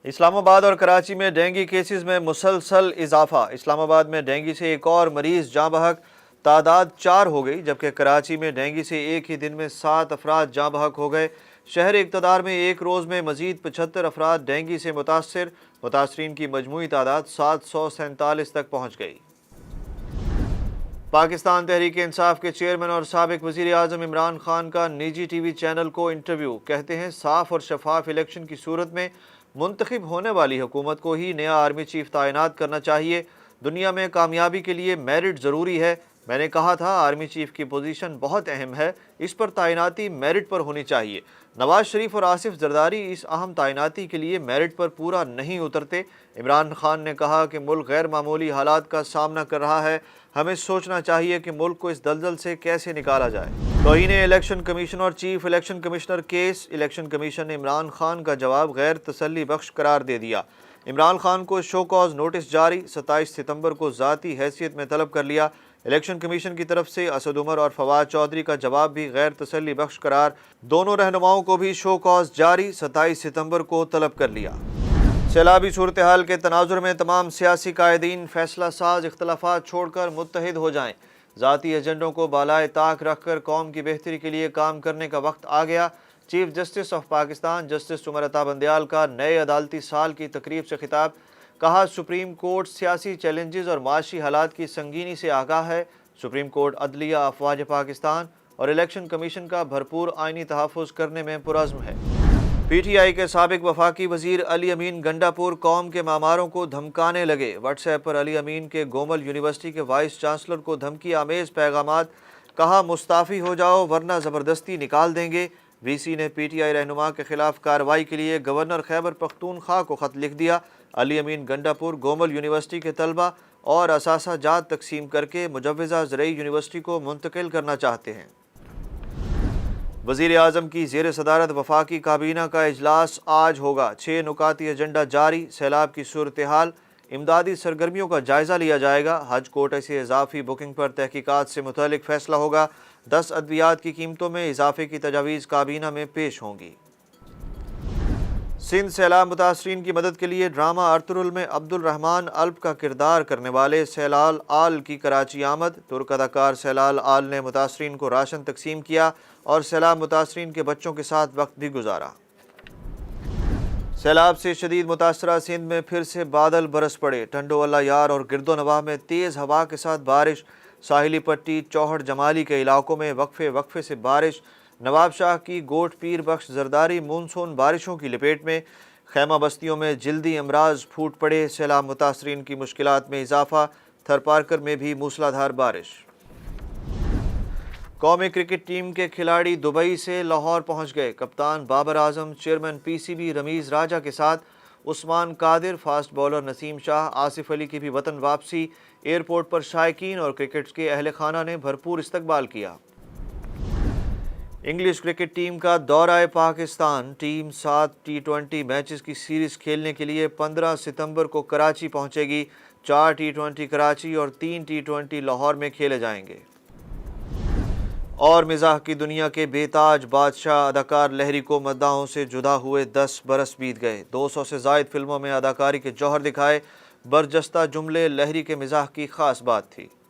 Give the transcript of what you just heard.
اسلام آباد اور کراچی میں ڈینگی کیسز میں مسلسل اضافہ۔ اسلام آباد میں ڈینگی سے ایک اور مریض جاں بحق، تعداد 4 ہو گئی، جبکہ کراچی میں ڈینگی سے ایک ہی دن میں 7 افراد جاں بحق ہو گئے۔ شہر اقتدار میں ایک روز میں مزید 75 افراد ڈینگی سے متاثرین کی مجموعی تعداد 747 تک پہنچ گئی۔ پاکستان تحریک انصاف کے چیئرمین اور سابق وزیر اعظم عمران خان کا نجی ٹی وی چینل کو انٹرویو۔ کہتے ہیں صاف اور شفاف الیکشن کی صورت میں منتخب ہونے والی حکومت کو ہی نیا آرمی چیف تعینات کرنا چاہیے۔ دنیا میں کامیابی کے لیے میرٹ ضروری ہے۔ میں نے کہا تھا آرمی چیف کی پوزیشن بہت اہم ہے، اس پر تعیناتی میرٹ پر ہونی چاہیے۔ نواز شریف اور آصف زرداری اس اہم تعیناتی کے لیے میرٹ پر پورا نہیں اترتے۔ عمران خان نے کہا کہ ملک غیر معمولی حالات کا سامنا کر رہا ہے، ہمیں سوچنا چاہیے کہ ملک کو اس دلدل سے کیسے نکالا جائے۔ توہین الیکشن کمیشن اور chief election commissioner case. Election commission نے عمران خان کا جواب غیر تسلی بخش قرار دے دیا۔ عمران خان کو شو کاز نوٹس جاری، 27 ستمبر کو ذاتی حیثیت میں طلب کر لیا۔ الیکشن کمیشن کی طرف سے اسد عمر اور فواد چودھری کا جواب بھی غیر تسلی بخش قرار۔ دونوں رہنماؤں کو بھی شو کاز جاری، 27 ستمبر کو طلب کر لیا۔ سیلابی صورتحال کے تناظر میں تمام سیاسی قائدین فیصلہ ساز اختلافات چھوڑ کر متحد ہو جائیں۔ ذاتی ایجنڈوں کو بالائے طاق رکھ کر قوم کی بہتری کے لیے کام کرنے کا وقت آ گیا۔ Chief justice of Pakistan justice Umar Ata Bandial کا نئے عدالتی سال کی تقریب سے خطاب۔ کہا سپریم کورٹ سیاسی چیلنجز اور معاشی حالات کی سنگینی سے آگاہ ہے۔ سپریم کورٹ عدلیہ، افواج پاکستان اور الیکشن کمیشن کا بھرپور آئینی تحفظ کرنے میں پرعزم ہے۔ پی ٹی آئی کے سابق وفاقی وزیر علی امین گنڈا پور قوم کے معماروں کو دھمکانے لگے۔ واٹس ایپ پر علی امین کے گومل یونیورسٹی کے وائس چانسلر کو دھمکی آمیز پیغامات۔ کہا مستعفی ہو جاؤ ورنہ زبردستی نکال دیں گے۔ وی سی نے پی ٹی آئی رہنما کے خلاف کارروائی کے لیے گورنر خیبر پختونخوا کو خط لکھ دیا۔ علی امین گنڈا پور گومل یونیورسٹی کے طلبہ اور اثاثہ جات تقسیم کر کے مجوزہ زرعی یونیورسٹی کو منتقل کرنا چاہتے ہیں۔ وزیر اعظم کی زیر صدارت وفاقی کابینہ کا اجلاس آج ہوگا۔ 6 نکاتی ایجنڈا جاری۔ سیلاب کی صورتحال، امدادی سرگرمیوں کا جائزہ لیا جائے گا۔ حج کوٹے سے اضافی بکنگ پر تحقیقات سے متعلق فیصلہ ہوگا۔ 10 ادویات کی قیمتوں میں اضافے کی تجاویز کابینہ میں پیش ہوں گی۔ سندھ سیلاب متاثرین کی مدد کے لیے ڈرامہ ارطغرل میں عبد الرحمن الپ کا کردار کرنے والے سیلال آل کی کراچی آمد۔ ترک اداکار سیلال آل نے متاثرین کو راشن تقسیم کیا اور سیلاب متاثرین کے بچوں کے ساتھ وقت بھی گزارا۔ سیلاب سے شدید متاثرہ سندھ میں پھر سے بادل برس پڑے۔ ٹنڈو اللہ یار اور گرد و نواح میں تیز ہوا کے ساتھ بارش۔ ساحلی پٹی، چوہڑ جمالی کے علاقوں میں وقفے سے بارش۔ نواب شاہ کی گوٹ پیر بخش زرداری مونسون بارشوں کی لپیٹ میں۔ خیمہ بستیوں میں جلدی امراض پھوٹ پڑے۔ سیلاب متاثرین کی مشکلات میں اضافہ۔ تھر پارکر میں بھی موسلادھار بارش۔ قومی کرکٹ ٹیم کے کھلاڑی دبئی سے لاہور پہنچ گئے۔ کپتان Babar Azam, chairman P C B Ramiz Raja کے ساتھ عثمان قادر، فاسٹ بولر نسیم شاہ، آصف علی کی بھی وطن واپسی۔ ایئرپورٹ پر شائقین اور کرکٹ کے اہل خانہ نے بھرپور استقبال کیا۔ انگلش کرکٹ ٹیم کا دورہ پاکستان۔ ٹیم 7 ٹی20 میچز کی سیریز کھیلنے کے لیے 15 ستمبر کو کراچی پہنچے گی۔ 4 ٹی20 کراچی اور 3 ٹی20 لاہور میں کھیلے جائیں گے۔ اور مزاح کی دنیا کے بے تاج بادشاہ اداکار لہری کو مداحوں سے جدا ہوئے 10 برس بیت گئے۔ 200 سے زائد فلموں میں اداکاری کے جوہر دکھائے۔ برجستہ جملے لہری کے مزاح کی خاص بات تھی۔